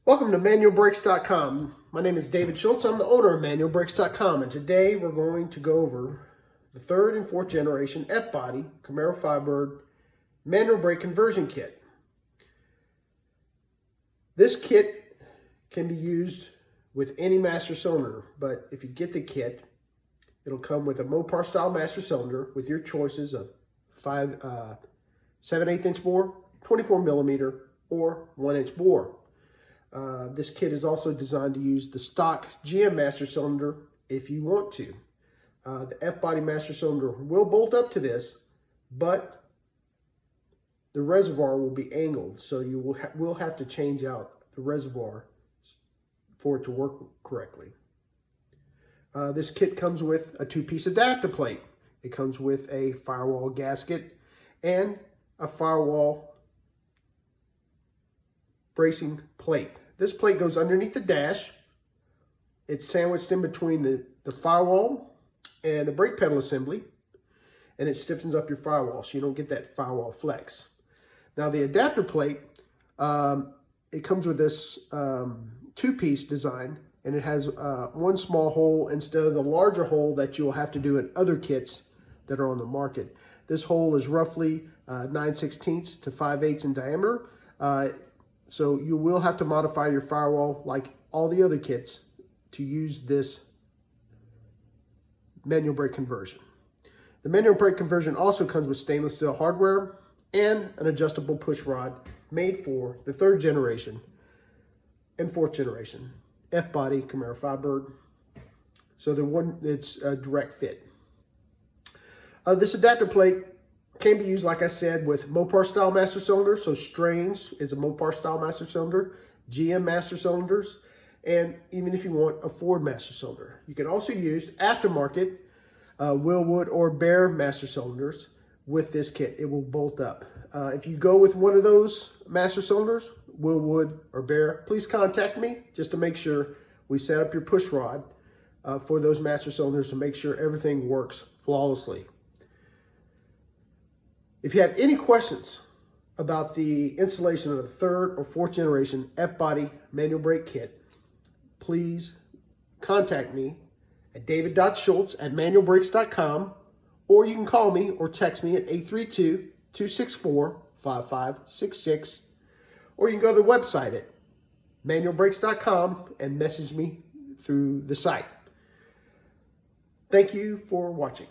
Welcome to manualbrakes.com. My name is David Schultz. I'm the owner of manualbrakes.com, and today we're going to go over the third and fourth generation F-body Camaro Firebird manual brake conversion kit. This kit can be used with any master cylinder, but if you get the kit, it'll come with a MOPAR style master cylinder with your choices of 7/8 inch bore, 24 millimeter, or 1 inch bore. This kit is also designed to use the stock GM master cylinder if you want to. The F-body master cylinder will bolt up to this, but the reservoir will be angled, so you will have to change out the reservoir for it to work correctly. This kit comes with a 2-piece adapter plate. It comes with a firewall gasket and a firewall bracing plate. This plate goes underneath the dash. It's sandwiched in between the firewall and the brake pedal assembly, and it stiffens up your firewall so you don't get that firewall flex. Now the adapter plate, it comes with this 2-piece design, and it has one small hole instead of the larger hole that you'll have to do in other kits that are on the market. This hole is roughly 9/16 to 5/8 in diameter. So you will have to modify your firewall like all the other kits to use this manual brake conversion. The manual brake conversion also comes with stainless steel hardware and an adjustable push rod made for the third generation and fourth generation F-body Camaro Firebird. So it's a direct fit. This adapter plate can be used, like I said, with MOPAR style master cylinders. So Strange is a MOPAR style master cylinder, GM master cylinders, and even if you want a Ford master cylinder. You can also use aftermarket Wilwood or Baer master cylinders with this kit. It will bolt up. If you go with one of those master cylinders, Wilwood or Baer, please contact me just to make sure we set up your push rod for those master cylinders to make sure everything works flawlessly. If you have any questions about the installation of the third or fourth generation F-body manual brake kit, please contact me at david.schultz at manualbrakes.com, or you can call me or text me at 832-264-5566, or you can go to the website at manualbrakes.com and message me through the site. Thank you for watching.